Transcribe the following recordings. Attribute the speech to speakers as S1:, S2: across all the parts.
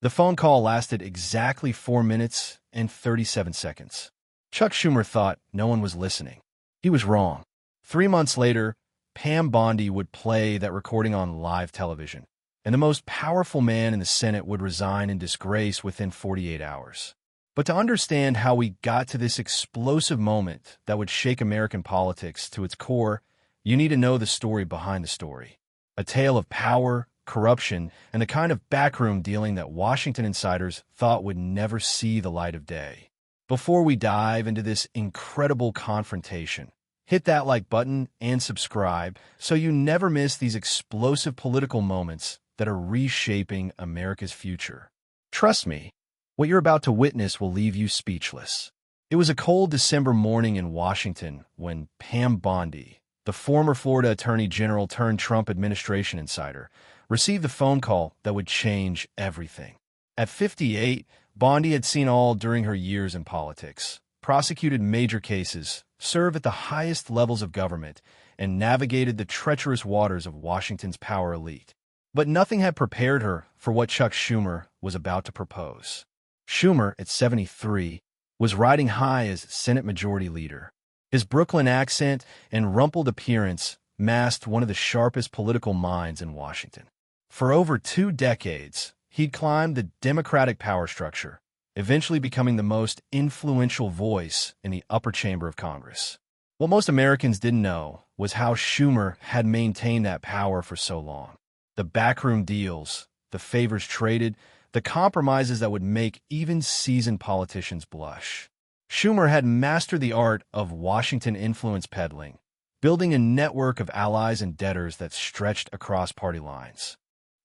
S1: The phone call lasted exactly 4 minutes and 37 seconds. Chuck Schumer thought no one was listening. He was wrong. 3 months later, Pam Bondi would play that recording on live television, and the most powerful man in the Senate would resign in disgrace within 48 hours. But to understand how we got to this explosive moment that would shake American politics to its core, you need to know the story behind the story. A tale of power, corruption, and the kind of backroom dealing that Washington insiders thought would never see the light of day. Before we dive into this incredible confrontation, hit that like button and subscribe so you never miss these explosive political moments that are reshaping America's future. Trust me, what you're about to witness will leave you speechless. It was a cold December morning in Washington when Pam Bondi, the former Florida Attorney General turned Trump administration insider, received the phone call that would change everything. At 58, Bondi had seen all during her years in politics, prosecuted major cases, served at the highest levels of government, and navigated the treacherous waters of Washington's power elite. But nothing had prepared her for what Chuck Schumer was about to propose. Schumer, at 73, was riding high as Senate Majority Leader. His Brooklyn accent and rumpled appearance masked one of the sharpest political minds in Washington. For over 2 decades, he'd climbed the Democratic power structure, eventually becoming the most influential voice in the upper chamber of Congress. What most Americans didn't know was how Schumer had maintained that power for so long. The backroom deals, the favors traded, the compromises that would make even seasoned politicians blush. Schumer had mastered the art of Washington influence peddling, building a network of allies and debtors that stretched across party lines.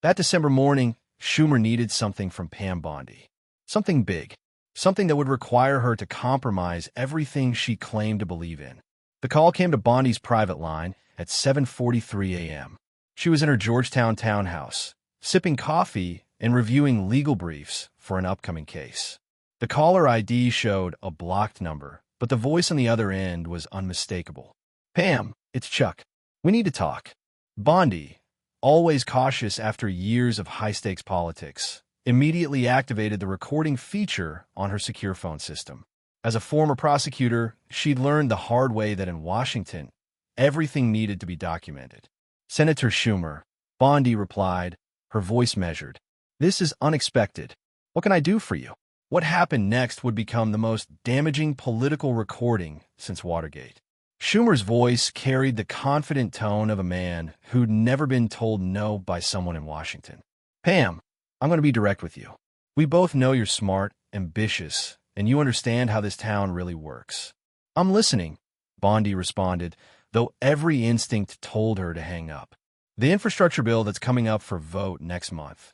S1: That December morning, Schumer needed something from Pam Bondi. Something big. Something that would require her to compromise everything she claimed to believe in. The call came to Bondi's private line at 7:43 a.m. She was in her Georgetown townhouse, sipping coffee and reviewing legal briefs for an upcoming case. The caller ID showed a blocked number, but the voice on the other end was unmistakable. "Pam, it's Chuck. We need to talk." Bondi, always cautious after years of high-stakes politics, immediately activated the recording feature on her secure phone system. As a former prosecutor, she'd learned the hard way that in Washington, everything needed to be documented. "Senator Schumer," Bondi replied, her voice measured. "This is unexpected. What can I do for you?" What happened next would become the most damaging political recording since Watergate. Schumer's voice carried the confident tone of a man who'd never been told no by someone in Washington. "Pam, I'm going to be direct with you. We both know you're smart, ambitious, and you understand how this town really works." "I'm listening," Bondi responded, though every instinct told her to hang up. "The infrastructure bill that's coming up for vote next month.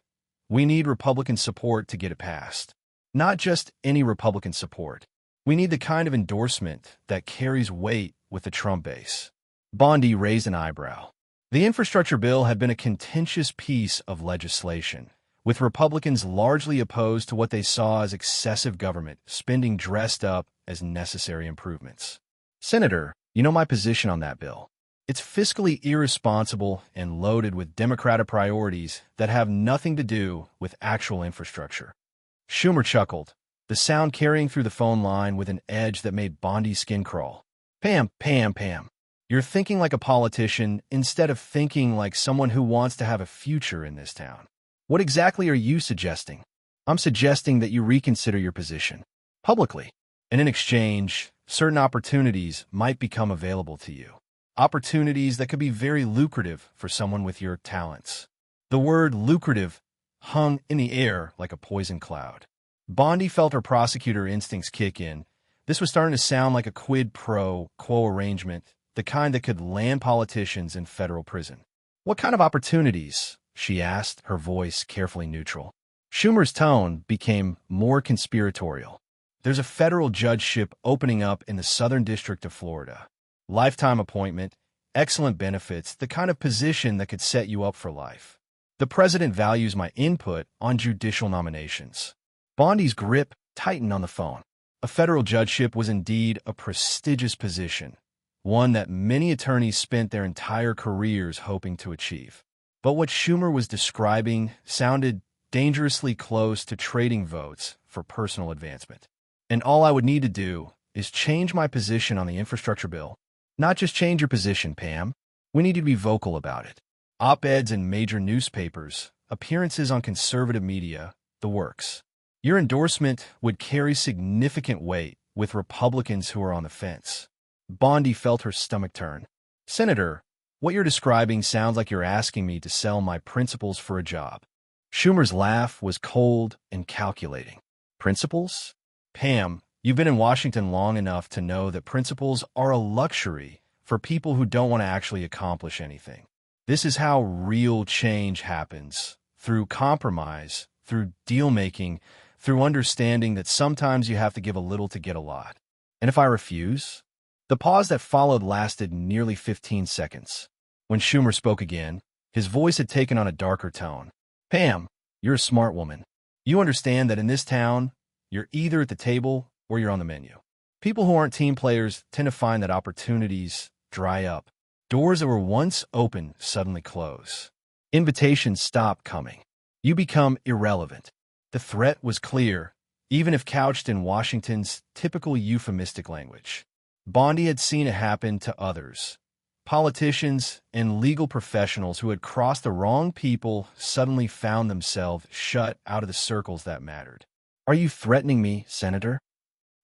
S1: We need Republican support to get it passed. Not just any Republican support. We need the kind of endorsement that carries weight with the Trump base." Bondi raised an eyebrow. The infrastructure bill had been a contentious piece of legislation, with Republicans largely opposed to what they saw as excessive government spending dressed up as necessary improvements. "Senator, you know my position on that bill. It's fiscally irresponsible and loaded with Democratic priorities that have nothing to do with actual infrastructure." Schumer chuckled, the sound carrying through the phone line with an edge that made Bondi's skin crawl. Pam, you're thinking like a politician instead of thinking like someone who wants to have a future in this town. What exactly are you suggesting?" "I'm suggesting that you reconsider your position publicly, and in exchange, certain opportunities might become available to you. Opportunities that could be very lucrative for someone with your talents." The word lucrative hung in the air like a poison cloud. Bondi felt her prosecutor instincts kick in. This was starting to sound like a quid pro quo arrangement, the kind that could land politicians in federal prison. "What kind of opportunities?" she asked, her voice carefully neutral. Schumer's tone became more conspiratorial. "There's a federal judgeship opening up in the Southern District of Florida. Lifetime appointment, excellent benefits, the kind of position that could set you up for life. The president values my input on judicial nominations." Bondi's grip tightened on the phone. A federal judgeship was indeed a prestigious position, one that many attorneys spent their entire careers hoping to achieve. But what Schumer was describing sounded dangerously close to trading votes for personal advancement. And all I would need to do is change my position on the infrastructure bill. Not just change your position, Pam. We need to be vocal about it. Op-eds in major newspapers, appearances on conservative media, the works. Your endorsement would carry significant weight with Republicans who are on the fence. Bondi felt her stomach turn. Senator, what you're describing sounds like you're asking me to sell my principles for a job. Schumer's laugh was cold and calculating. Principles? Pam, you've been in Washington long enough to know that principles are a luxury for people who don't want to actually accomplish anything. This is how real change happens, through compromise, through deal-making, through understanding that sometimes you have to give a little to get a lot. And if I refuse? The pause that followed lasted nearly 15 seconds. When Schumer spoke again, his voice had taken on a darker tone. Pam, you're a smart woman. You understand that in this town, you're either at the table or you're on the menu. People who aren't team players tend to find that opportunities dry up. Doors that were once open suddenly close. Invitations stop coming. You become irrelevant. The threat was clear, even if couched in Washington's typical euphemistic language. Bondi had seen it happen to others. Politicians and legal professionals who had crossed the wrong people suddenly found themselves shut out of the circles that mattered. Are you threatening me, Senator?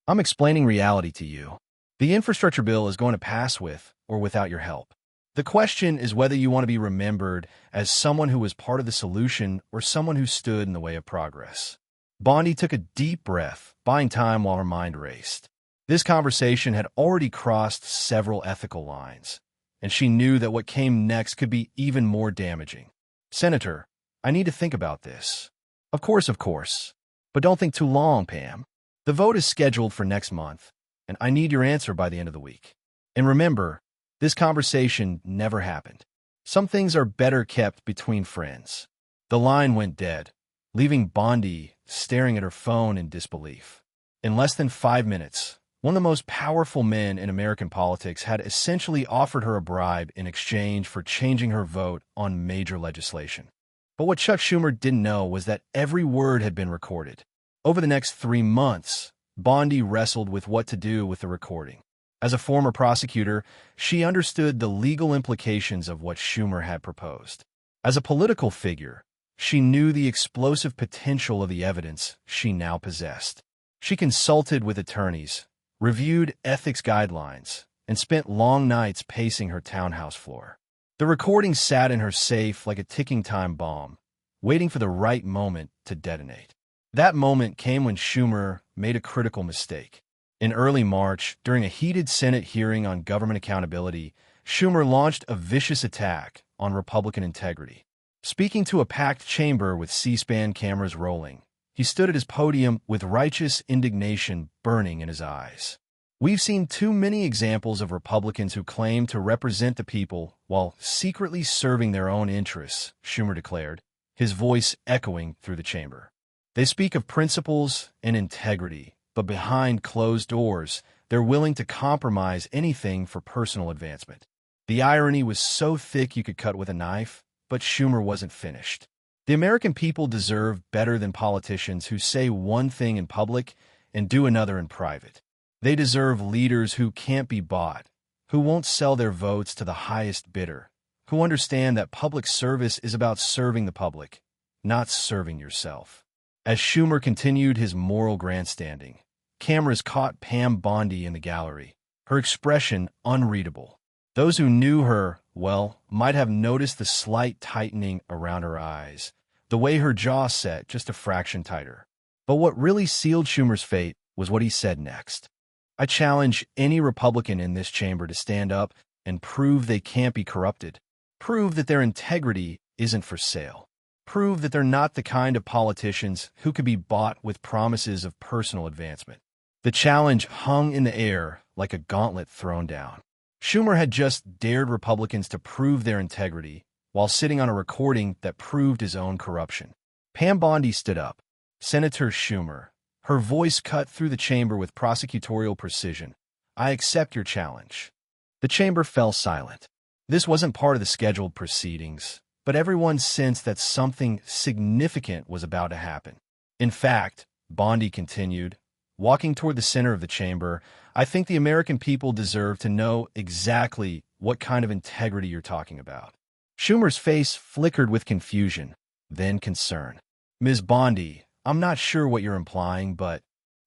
S1: I'm explaining reality to you. The infrastructure bill is going to pass with or without your help. The question is whether you want to be remembered as someone who was part of the solution or someone who stood in the way of progress. Bondi took a deep breath, buying time while her mind raced. This conversation had already crossed several ethical lines, and she knew that what came next could be even more damaging. Senator, I need to think about this. Of course. But don't think too long, Pam. The vote is scheduled for next month, and I need your answer by the end of the week. And remember, this conversation never happened. Some things are better kept between friends. The line went dead, leaving Bondi staring at her phone in disbelief. In less than 5 minutes, one of the most powerful men in American politics had essentially offered her a bribe in exchange for changing her vote on major legislation. But what Chuck Schumer didn't know was that every word had been recorded. Over the next 3 months, Bondi wrestled with what to do with the recording. As a former prosecutor, she understood the legal implications of what Schumer had proposed. As a political figure, she knew the explosive potential of the evidence she now possessed. She consulted with attorneys, reviewed ethics guidelines, and spent long nights pacing her townhouse floor. The recording sat in her safe like a ticking time bomb, waiting for the right moment to detonate. That moment came when Schumer made a critical mistake. In early March, during a heated Senate hearing on government accountability, Schumer launched a vicious attack on Republican integrity. Speaking to a packed chamber with C-SPAN cameras rolling, he stood at his podium with righteous indignation burning in his eyes. We've seen too many examples of Republicans who claim to represent the people while secretly serving their own interests, Schumer declared, his voice echoing through the chamber. They speak of principles and integrity, but behind closed doors, they're willing to compromise anything for personal advancement. The irony was so thick you could cut with a knife, but Schumer wasn't finished. The American people deserve better than politicians who say one thing in public and do another in private. They deserve leaders who can't be bought, who won't sell their votes to the highest bidder, who understand that public service is about serving the public, not serving yourself. As Schumer continued his moral grandstanding, cameras caught Pam Bondi in the gallery, her expression unreadable. Those who knew her, well, might have noticed the slight tightening around her eyes, the way her jaw set just a fraction tighter. But what really sealed Schumer's fate was what he said next. I challenge any Republican in this chamber to stand up and prove they can't be corrupted. Prove that their integrity isn't for sale. Prove that they're not the kind of politicians who could be bought with promises of personal advancement. The challenge hung in the air like a gauntlet thrown down. Schumer had just dared Republicans to prove their integrity while sitting on a recording that proved his own corruption. Pam Bondi stood up. Senator Schumer, her voice cut through the chamber with prosecutorial precision. I accept your challenge. The chamber fell silent. This wasn't part of the scheduled proceedings. but everyone sensed that something significant was about to happen. In fact, Bondi continued, walking toward the center of the chamber, I think the American people deserve to know exactly what kind of integrity you're talking about. Schumer's face flickered with confusion, then concern. Ms. Bondi, I'm not sure what you're implying, but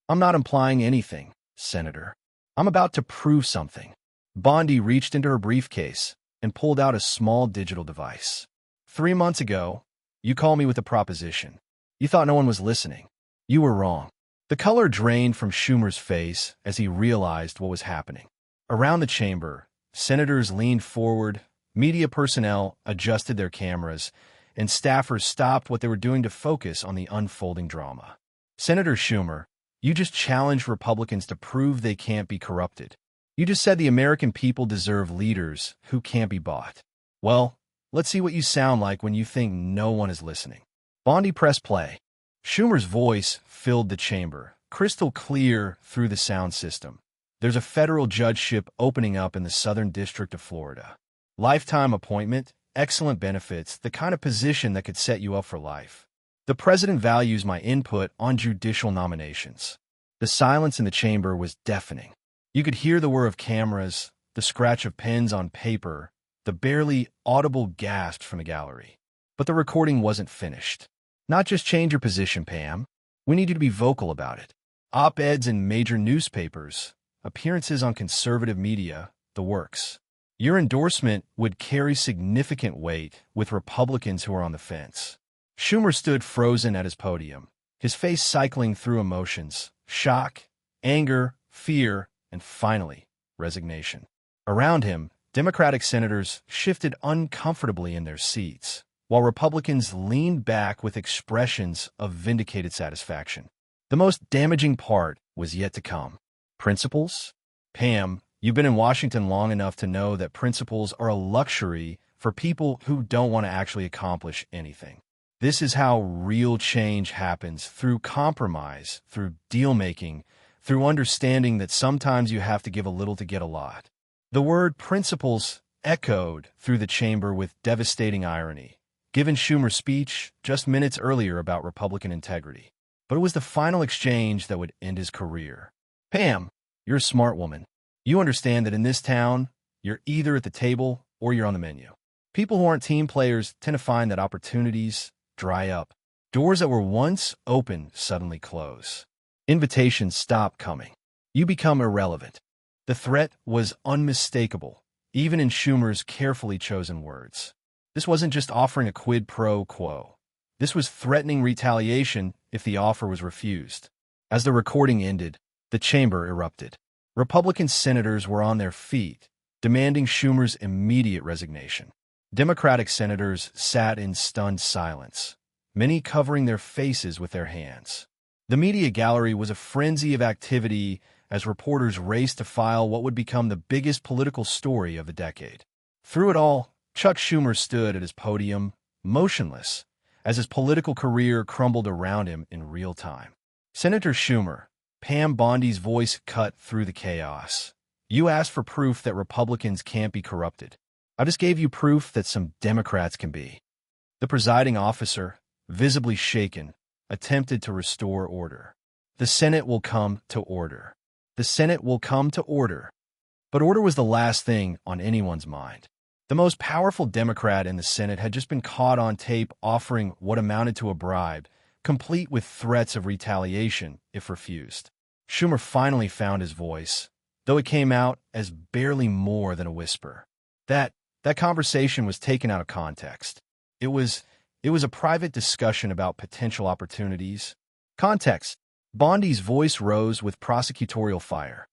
S1: I'm not implying anything, Senator. I'm about to prove something. Bondi reached into her briefcase and pulled out a small digital device. 3 months ago, you called me with a proposition. You thought no one was listening. You were wrong. The color drained from Schumer's face as he realized what was happening. Around the chamber, senators leaned forward, media personnel adjusted their cameras, and staffers stopped what they were doing to focus on the unfolding drama. Senator Schumer, you just challenged Republicans to prove they can't be corrupted. You just said the American people deserve leaders who can't be bought. Well, let's see what you sound like when you think no one is listening. Bondi pressed play. Schumer's voice filled the chamber, crystal clear through the sound system. There's a federal judgeship opening up in the Southern District of Florida. Lifetime appointment, excellent benefits, the kind of position that could set you up for life. The president values my input on judicial nominations. The silence in the chamber was deafening. You could hear the whir of cameras, the scratch of pens on paper, the barely audible gasps from the gallery. But the recording wasn't finished. Not just change your position, Pam. We need you to be vocal about it. Op-eds in major newspapers, appearances on conservative media, the works. Your endorsement would carry significant weight with Republicans who are on the fence. Schumer stood frozen at his podium, his face cycling through emotions, shock, anger, fear, and finally, resignation. Around him, Democratic senators shifted uncomfortably in their seats, while Republicans leaned back with expressions of vindicated satisfaction. The most damaging part was yet to come. Principles? Pam, you've been in Washington long enough to know that principles are a luxury for people who don't want to actually accomplish anything. This is how real change happens, through compromise, through deal-making, through understanding that sometimes you have to give a little to get a lot. The word principles echoed through the chamber with devastating irony, given Schumer's speech just minutes earlier about Republican integrity. But it was the final exchange that would end his career. Pam, you're a smart woman. You understand that in this town, you're either at the table or you're on the menu. People who aren't team players tend to find that opportunities dry up. Doors that were once open suddenly close. Invitations stop coming. You become irrelevant. The threat was unmistakable, even in Schumer's carefully chosen words. This wasn't just offering a quid pro quo. This was threatening retaliation if the offer was refused. As the recording ended, the chamber erupted. Republican senators were on their feet, demanding Schumer's immediate resignation. Democratic senators sat in stunned silence, many covering their faces with their hands. The media gallery was a frenzy of activity as reporters raced to file what would become the biggest political story of the decade. Through it all, Chuck Schumer stood at his podium, motionless, as his political career crumbled around him in real time. Senator Schumer, Pam Bondi's voice cut through the chaos. You asked for proof that Republicans can't be corrupted. I just gave you proof that some Democrats can be. The presiding officer, visibly shaken, attempted to restore order. The Senate will come to order. The Senate will come to order. But order was the last thing on anyone's mind. The most powerful Democrat in the Senate had just been caught on tape offering what amounted to a bribe, complete with threats of retaliation if refused. Schumer finally found his voice, though it came out as barely more than a whisper. That conversation was taken out of context. It was a private discussion about potential opportunities. Context. Bondi's voice rose with prosecutorial fire.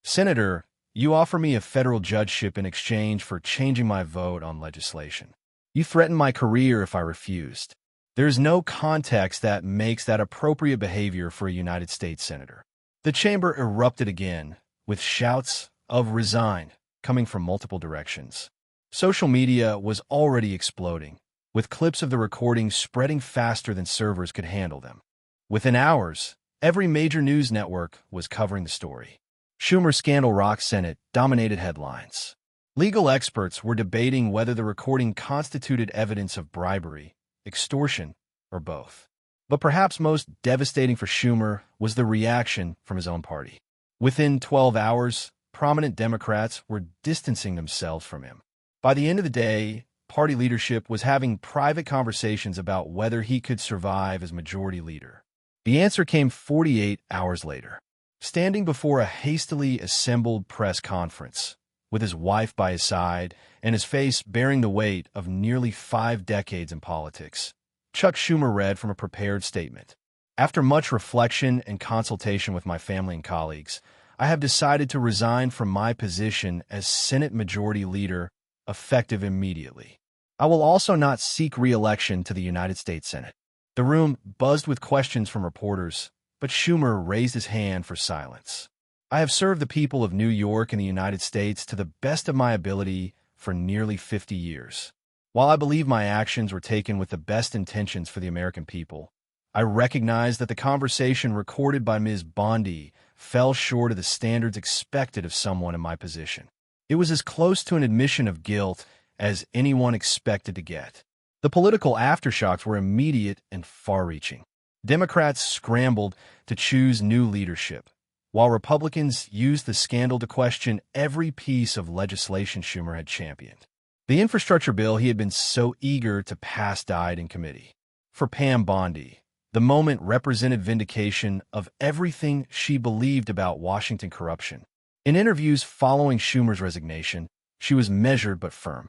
S1: Senator, you offer me a federal judgeship in exchange for changing my vote on legislation. You threaten my career if I refused. There's no context that makes that appropriate behavior for a United States senator. The chamber erupted again, with shouts of resign coming from multiple directions. Social media was already exploding, with clips of the recording spreading faster than servers could handle them. Within hours, every major news network was covering the story. Schumer's scandal rocked Senate dominated headlines. Legal experts were debating whether the recording constituted evidence of bribery, extortion, or both. But perhaps most devastating for Schumer was the reaction from his own party. Within 12 hours, prominent Democrats were distancing themselves from him. By the end of the day, party leadership was having private conversations about whether he could survive as majority leader. The answer came 48 hours later. Standing before a hastily assembled press conference, with his wife by his side and his face bearing the weight of nearly 5 decades in politics, Chuck Schumer read from a prepared statement. After much reflection and consultation with my family and colleagues, I have decided to resign from my position as Senate Majority Leader, effective immediately. I will also not seek re-election to the United States Senate. The room buzzed with questions from reporters, but Schumer raised his hand for silence. I have served the people of New York and the United States to the best of my ability for nearly 50 years. While I believe my actions were taken with the best intentions for the American people, I recognize that the conversation recorded by Ms. Bondi fell short of the standards expected of someone in my position. It was as close to an admission of guilt as anyone expected to get. The political aftershocks were immediate and far-reaching. Democrats scrambled to choose new leadership, while Republicans used the scandal to question every piece of legislation Schumer had championed. The infrastructure bill he had been so eager to pass died in committee. For Pam Bondi, the moment represented vindication of everything she believed about Washington corruption. In interviews following Schumer's resignation, she was measured but firm.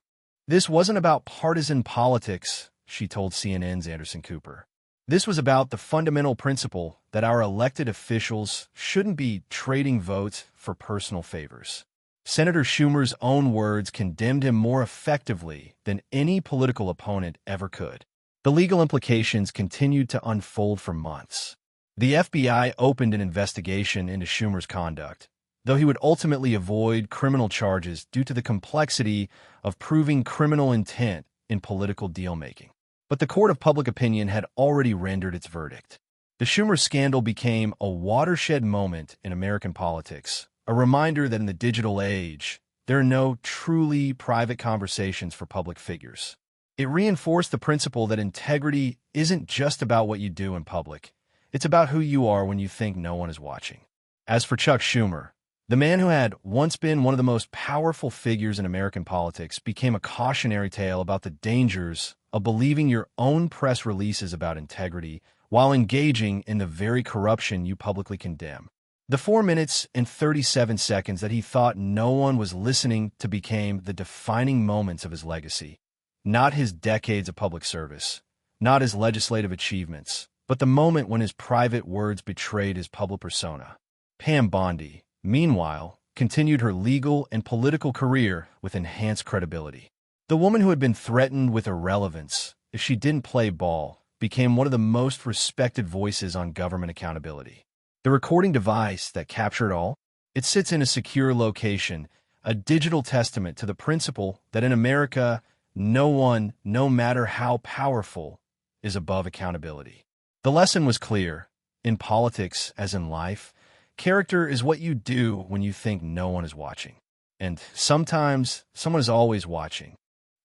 S1: This wasn't about partisan politics, she told CNN's Anderson Cooper. This was about the fundamental principle that our elected officials shouldn't be trading votes for personal favors. Senator Schumer's own words condemned him more effectively than any political opponent ever could. The legal implications continued to unfold for months. The FBI opened an investigation into Schumer's conduct, though he would ultimately avoid criminal charges due to the complexity of proving criminal intent in political deal-making. But the court of public opinion had already rendered its verdict. The Schumer scandal became a watershed moment in American politics, a reminder that in the digital age, there are no truly private conversations for public figures. It reinforced the principle that integrity isn't just about what you do in public. It's about who you are when you think no one is watching. As for Chuck Schumer, the man who had once been one of the most powerful figures in American politics became a cautionary tale about the dangers of believing your own press releases about integrity while engaging in the very corruption you publicly condemn. The 4 minutes and 37 seconds that he thought no one was listening to became the defining moments of his legacy. Not his decades of public service, not his legislative achievements, but the moment when his private words betrayed his public persona. Pam Bondi, meanwhile, continued her legal and political career with enhanced credibility. The woman who had been threatened with irrelevance if she didn't play ball became one of the most respected voices on government accountability. The recording device that captured all, it sits in a secure location, a digital testament to the principle that in America, no one, no matter how powerful, is above accountability. The lesson was clear. In politics, as in life, character is what you do when you think no one is watching. And sometimes, someone is always watching.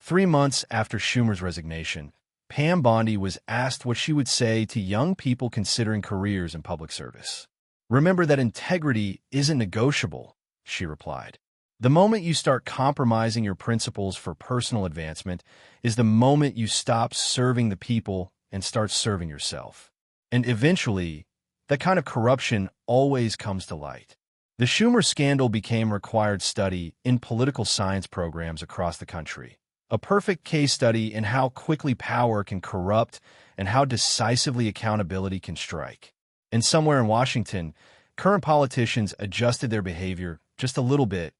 S1: 3 months after Schumer's resignation, Pam Bondi was asked what she would say to young people considering careers in public service. "Remember that integrity isn't negotiable," she replied. "The moment you start compromising your principles for personal advancement is the moment you stop serving the people and start serving yourself. And eventually, that kind of corruption always comes to light." The Schumer scandal became required study in political science programs across the country. A perfect case study in how quickly power can corrupt and how decisively accountability can strike. And somewhere in Washington, current politicians adjusted their behavior just a little bit,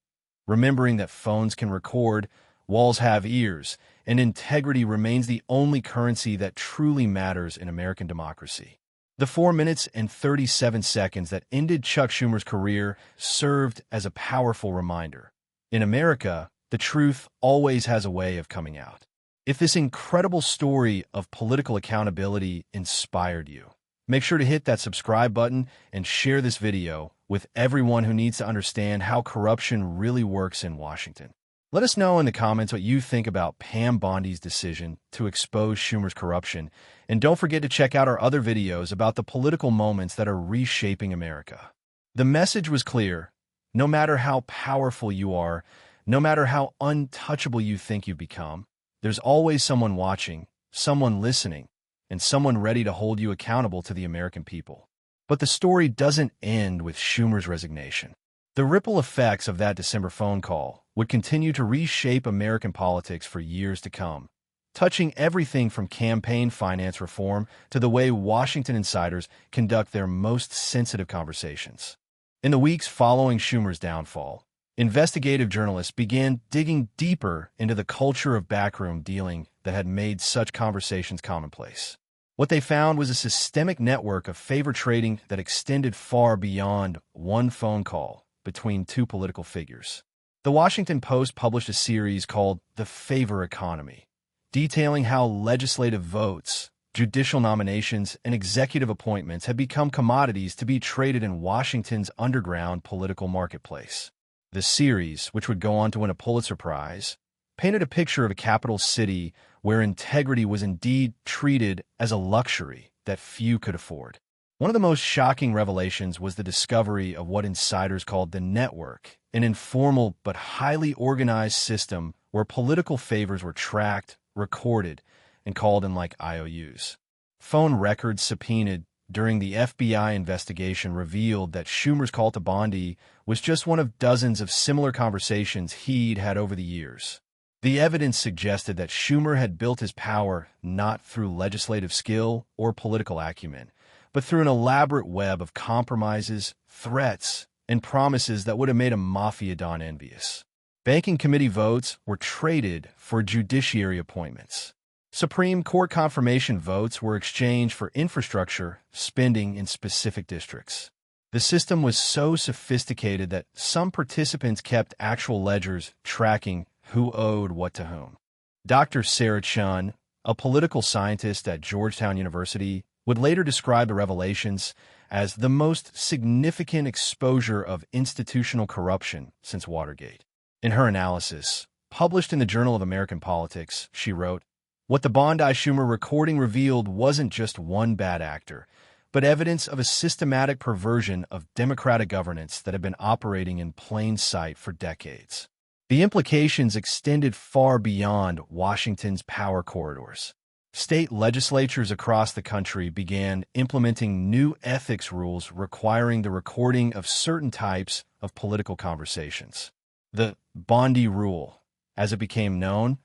S1: remembering that phones can record, walls have ears, and integrity remains the only currency that truly matters in American democracy. The 4 minutes and 37 seconds that ended Chuck Schumer's career served as a powerful reminder. In America, the truth always has a way of coming out. If this incredible story of political accountability inspired you, make sure to hit that subscribe button and share this video with everyone who needs to understand how corruption really works in Washington. Let us know in the comments what you think about Pam Bondi's decision to expose Schumer's corruption, and don't forget to check out our other videos about the political moments that are reshaping America. The message was clear. No matter how powerful you are, no matter how untouchable you think you've become, there's always someone watching, someone listening, and someone ready to hold you accountable to the American people. But the story doesn't end with Schumer's resignation. The ripple effects of that December phone call would continue to reshape American politics for years to come, touching everything from campaign finance reform to the way Washington insiders conduct their most sensitive conversations. In the weeks following Schumer's downfall, investigative journalists began digging deeper into the culture of backroom dealing that had made such conversations commonplace. What they found was a systemic network of favor trading that extended far beyond one phone call between two political figures. The Washington Post published a series called The Favor Economy, detailing how legislative votes, judicial nominations, and executive appointments had become commodities to be traded in Washington's underground political marketplace. The series, which would go on to win a Pulitzer Prize, painted a picture of a capital city where integrity was indeed treated as a luxury that few could afford. One of the most shocking revelations was the discovery of what insiders called the network, an informal but highly organized system where political favors were tracked, recorded, and called in like IOUs. Phone records subpoenaed during the FBI investigation revealed that Schumer's call to Bondi was just one of dozens of similar conversations he'd had over the years. The evidence suggested that Schumer had built his power not through legislative skill or political acumen, but through an elaborate web of compromises, threats, and promises that would have made a mafia don envious. Banking committee votes were traded for judiciary appointments. Supreme Court confirmation votes were exchanged for infrastructure spending in specific districts. The system was so sophisticated that some participants kept actual ledgers tracking who owed what to whom. Dr. Sarah Chun, a political scientist at Georgetown University, would later describe the revelations as the most significant exposure of institutional corruption since Watergate. In her analysis, published in the Journal of American Politics, she wrote, "What the Bondi-Schumer recording revealed wasn't just one bad actor, but evidence of a systematic perversion of democratic governance that had been operating in plain sight for decades. The implications extended far beyond Washington's power corridors. State legislatures across the country began implementing new ethics rules requiring the recording of certain types of political conversations. The Bondi Rule, as it became known,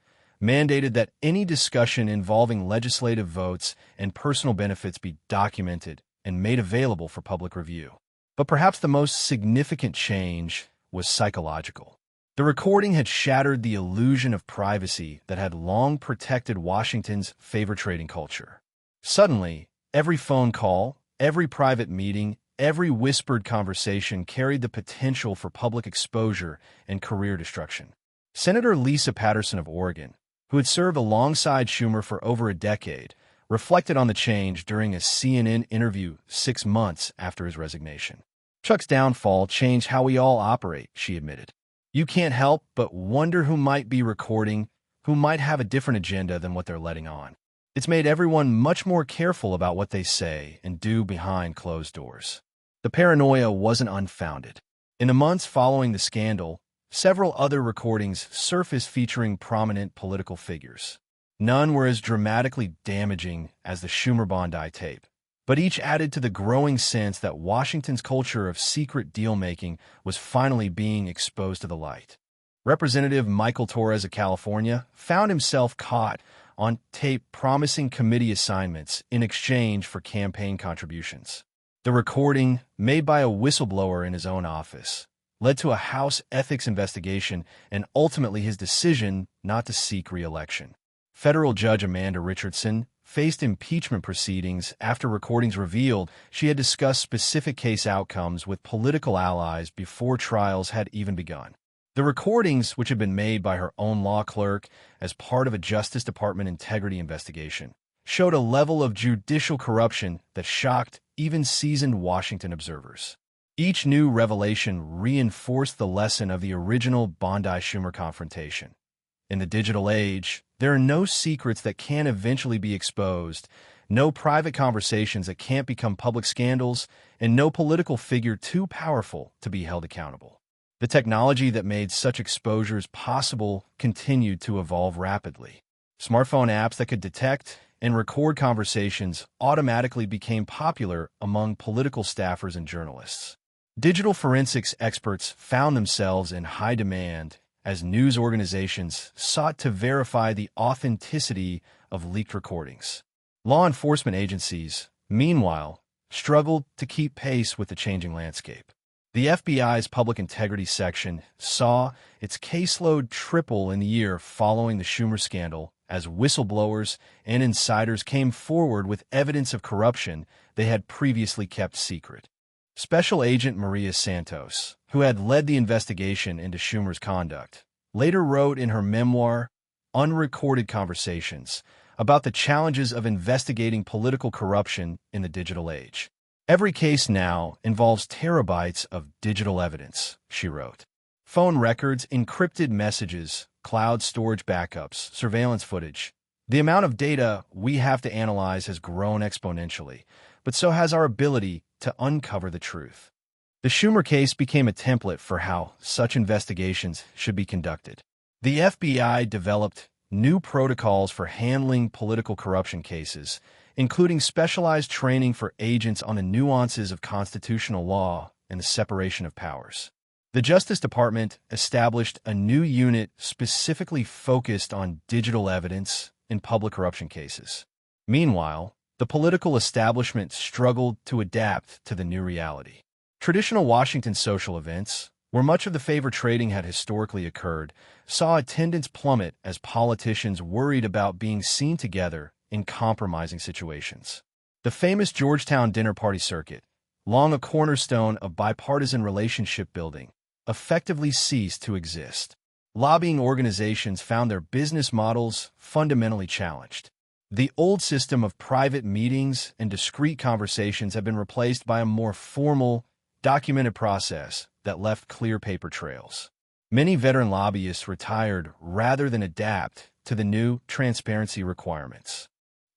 S1: mandated that any discussion involving legislative votes and personal benefits be documented and made available for public review. But perhaps the most significant change was psychological. The recording had shattered the illusion of privacy that had long protected Washington's favor trading culture. Suddenly, every phone call, every private meeting, every whispered conversation carried the potential for public exposure and career destruction. Senator Lisa Patterson of Oregon, who had served alongside Schumer for over a decade, reflected on the change during a CNN interview 6 months after his resignation. "Chuck's downfall changed how we all operate," she admitted. "You can't help but wonder who might be recording, who might have a different agenda than what they're letting on. It's made everyone much more careful about what they say and do behind closed doors." The paranoia wasn't unfounded. In the months following the scandal, several other recordings surfaced featuring prominent political figures. None were as dramatically damaging as the Schumer-Bondi tape, but each added to the growing sense that Washington's culture of secret deal-making was finally being exposed to the light. Representative Michael Torres of California found himself caught on tape promising committee assignments in exchange for campaign contributions. The recording, made by a whistleblower in his own office, led to a House ethics investigation and ultimately his decision not to seek re-election. Federal Judge Amanda Richardson faced impeachment proceedings after recordings revealed she had discussed specific case outcomes with political allies before trials had even begun. The recordings, which had been made by her own law clerk as part of a Justice Department integrity investigation, showed a level of judicial corruption that shocked even seasoned Washington observers. Each new revelation reinforced the lesson of the original Bondi-Schumer confrontation. In the digital age, there are no secrets that can't eventually be exposed, no private conversations that can't become public scandals, and no political figure too powerful to be held accountable. The technology that made such exposures possible continued to evolve rapidly. Smartphone apps that could detect and record conversations automatically became popular among political staffers and journalists. Digital forensics experts found themselves in high demand as news organizations sought to verify the authenticity of leaked recordings. Law enforcement agencies, meanwhile, struggled to keep pace with the changing landscape. The FBI's Public Integrity Section saw its caseload triple in the year following the Schumer scandal as whistleblowers and insiders came forward with evidence of corruption they had previously kept secret. Special Agent Maria Santos, who had led the investigation into Schumer's conduct, later wrote in her memoir, Unrecorded Conversations, about the challenges of investigating political corruption in the digital age. Every case now involves terabytes of digital evidence, she wrote. Phone records, encrypted messages, cloud storage backups, surveillance footage. The amount of data we have to analyze has grown exponentially, but so has our ability to uncover the truth. The Schumer case became a template for how such investigations should be conducted. The FBI developed new protocols for handling political corruption cases, including specialized training for agents on the nuances of constitutional law and the separation of powers. The Justice Department established a new unit specifically focused on digital evidence in public corruption cases. Meanwhile, the political establishment struggled to adapt to the new reality. Traditional Washington social events, where much of the favor trading had historically occurred, saw attendance plummet as politicians worried about being seen together in compromising situations. The famous Georgetown dinner party circuit, long a cornerstone of bipartisan relationship building, effectively ceased to exist. Lobbying organizations found their business models fundamentally challenged. The old system of private meetings and discreet conversations have been replaced by a more formal, documented process that left clear paper trails. Many veteran lobbyists retired rather than adapt to the new transparency requirements.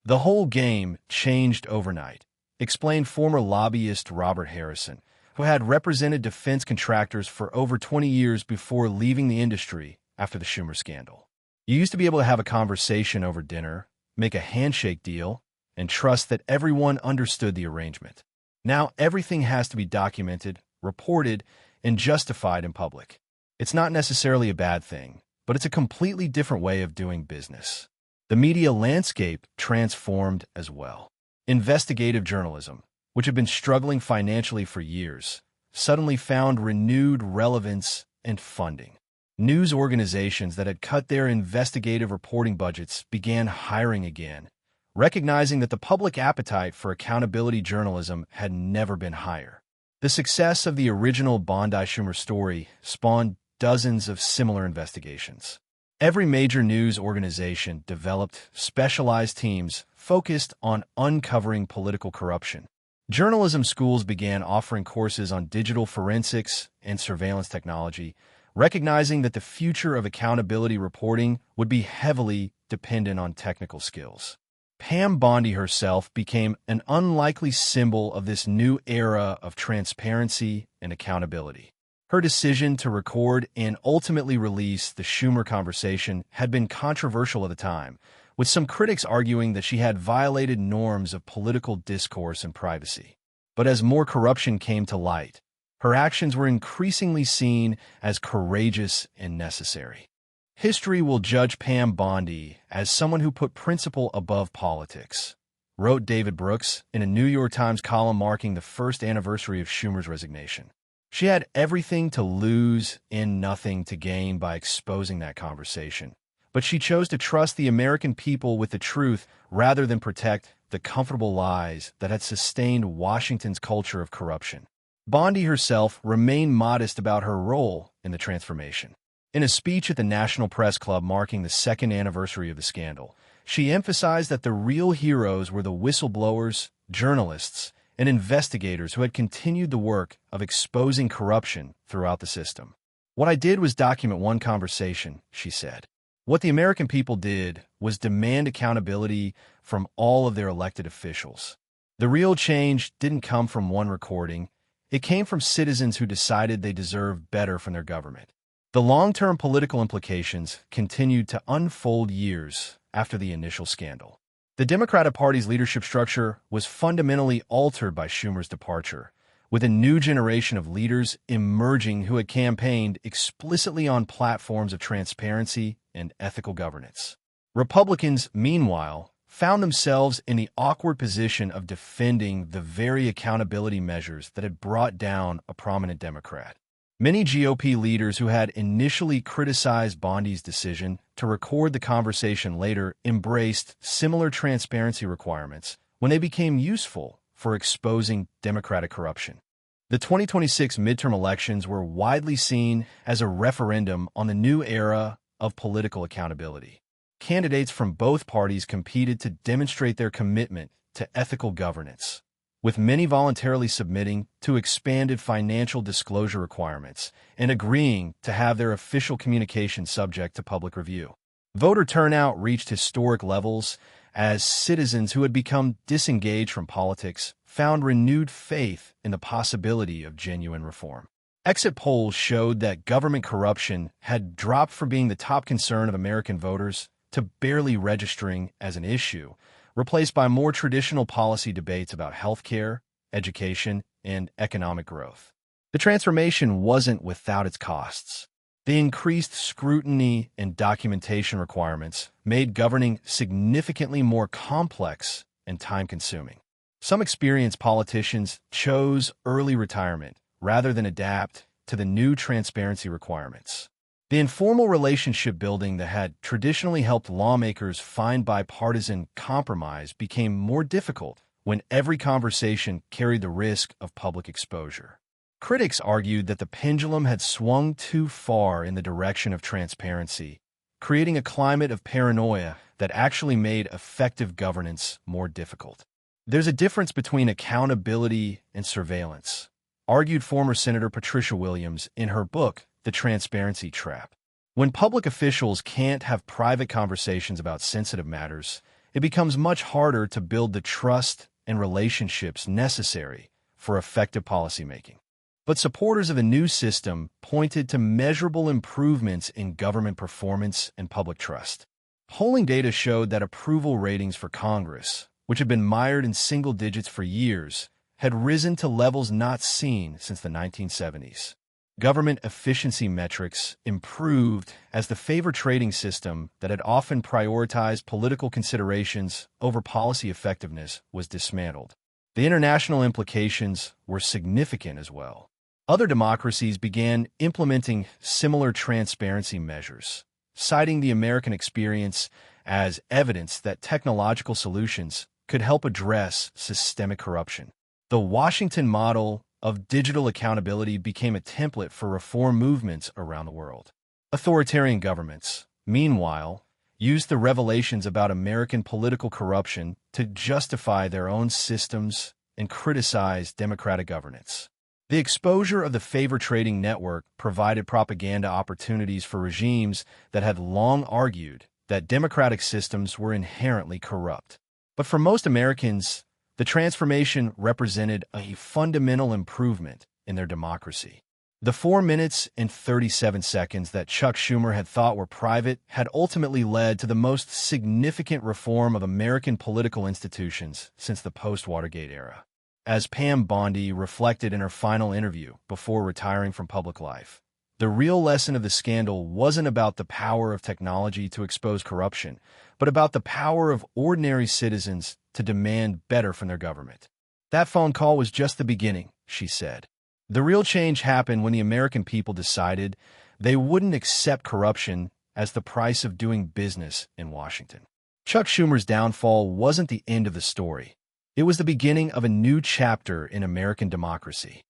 S1: The whole game changed overnight, explained former lobbyist Robert Harrison, who had represented defense contractors for over 20 years before leaving the industry after the Schumer scandal. You used to be able to have a conversation over dinner, make a handshake deal, and trust that everyone understood the arrangement. Now everything has to be documented, reported, and justified in public. It's not necessarily a bad thing, but it's a completely different way of doing business. The media landscape transformed as well. Investigative journalism, which had been struggling financially for years, suddenly found renewed relevance and funding. News organizations that had cut their investigative reporting budgets began hiring again, recognizing that the public appetite for accountability journalism had never been higher. The success of the original Bondi-Schumer story spawned dozens of similar investigations. Every major news organization developed specialized teams focused on uncovering political corruption. Journalism schools began offering courses on digital forensics and surveillance technology, recognizing that the future of accountability reporting would be heavily dependent on technical skills. Pam Bondi herself became an unlikely symbol of this new era of transparency and accountability. Her decision to record and ultimately release the Schumer conversation had been controversial at the time, with some critics arguing that she had violated norms of political discourse and privacy. But as more corruption came to light, her actions were increasingly seen as courageous and necessary. History will judge Pam Bondi as someone who put principle above politics, wrote David Brooks in a New York Times column marking the first anniversary of Schumer's resignation. She had everything to lose and nothing to gain by exposing that conversation, but she chose to trust the American people with the truth rather than protect the comfortable lies that had sustained Washington's culture of corruption. Bondi herself remained modest about her role in the transformation. In a speech at the National Press Club marking the second anniversary of the scandal, she emphasized that the real heroes were the whistleblowers, journalists, and investigators who had continued the work of exposing corruption throughout the system. "What I did was document one conversation," she said. "What the American people did was demand accountability from all of their elected officials. The real change didn't come from one recording. It came from citizens who decided they deserved better from their government." The long-term political implications continued to unfold years after the initial scandal. The Democratic Party's leadership structure was fundamentally altered by Schumer's departure, with a new generation of leaders emerging who had campaigned explicitly on platforms of transparency and ethical governance. Republicans, meanwhile, found themselves in the awkward position of defending the very accountability measures that had brought down a prominent Democrat. Many GOP leaders who had initially criticized Bondi's decision to record the conversation later embraced similar transparency requirements when they became useful for exposing Democratic corruption. The 2026 midterm elections were widely seen as a referendum on the new era of political accountability. Candidates from both parties competed to demonstrate their commitment to ethical governance, with many voluntarily submitting to expanded financial disclosure requirements and agreeing to have their official communications subject to public review. Voter turnout reached historic levels as citizens who had become disengaged from politics found renewed faith in the possibility of genuine reform. Exit polls showed that government corruption had dropped from being the top concern of American voters to barely registering as an issue, replaced by more traditional policy debates about healthcare, education, and economic growth. The transformation wasn't without its costs. The increased scrutiny and documentation requirements made governing significantly more complex and time-consuming. Some experienced politicians chose early retirement rather than adapt to the new transparency requirements. The informal relationship building that had traditionally helped lawmakers find bipartisan compromise became more difficult when every conversation carried the risk of public exposure. Critics argued that the pendulum had swung too far in the direction of transparency, creating a climate of paranoia that actually made effective governance more difficult. "There's a difference between accountability and surveillance," argued former Senator Patricia Williams in her book, The Transparency Trap. "When public officials can't have private conversations about sensitive matters, it becomes much harder to build the trust and relationships necessary for effective policymaking." But supporters of the new system pointed to measurable improvements in government performance and public trust. Polling data showed that approval ratings for Congress, which had been mired in single digits for years, had risen to levels not seen since the 1970s. Government efficiency metrics improved as the favor trading system that had often prioritized political considerations over policy effectiveness was dismantled. The international implications were significant as well. Other democracies began implementing similar transparency measures, citing the American experience as evidence that technological solutions could help address systemic corruption. The Washington model of digital accountability became a template for reform movements around the world. Authoritarian governments, meanwhile, used the revelations about American political corruption to justify their own systems and criticize democratic governance. The exposure of the favor trading network provided propaganda opportunities for regimes that had long argued that democratic systems were inherently corrupt. But for most Americans, the transformation represented a fundamental improvement in their democracy. The 4 minutes and 37 seconds that Chuck Schumer had thought were private had ultimately led to the most significant reform of American political institutions since the post-Watergate era. As Pam Bondi reflected in her final interview before retiring from public life, the real lesson of the scandal wasn't about the power of technology to expose corruption, but about the power of ordinary citizens to demand better from their government. "That phone call was just the beginning," she said. "The real change happened when the American people decided they wouldn't accept corruption as the price of doing business in Washington." Chuck Schumer's downfall wasn't the end of the story. It was the beginning of a new chapter in American democracy.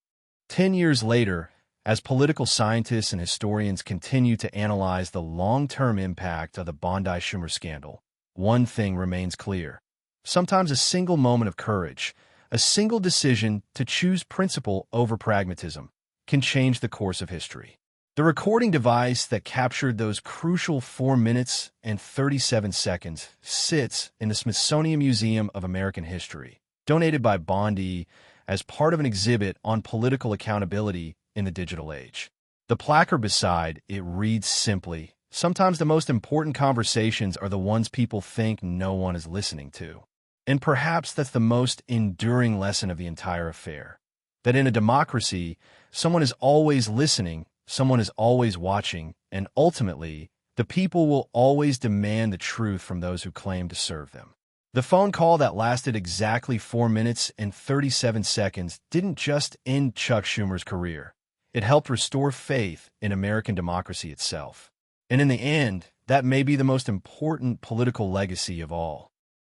S1: 10 years later, as political scientists and historians continue to analyze the long-term impact of the Bondi-Schumer scandal, one thing remains clear. Sometimes a single moment of courage, A single decision to choose principle over pragmatism can change the course of history. The recording device that captured those crucial 4 minutes and 37 seconds sits in the Smithsonian Museum of American History, donated by Bondi as part of an exhibit on political accountability in the digital age. The placard beside it reads simply, "Sometimes the most important conversations are the ones people think no one is listening to." And perhaps that's the most enduring lesson of the entire affair. That in a democracy, someone is always listening, someone is always watching, and ultimately, the people will always demand the truth from those who claim to serve them. The phone call that lasted exactly 4 minutes and 37 seconds didn't just end Chuck Schumer's career. It helped restore faith in American democracy itself. And in the end, that may be the most important political legacy of all.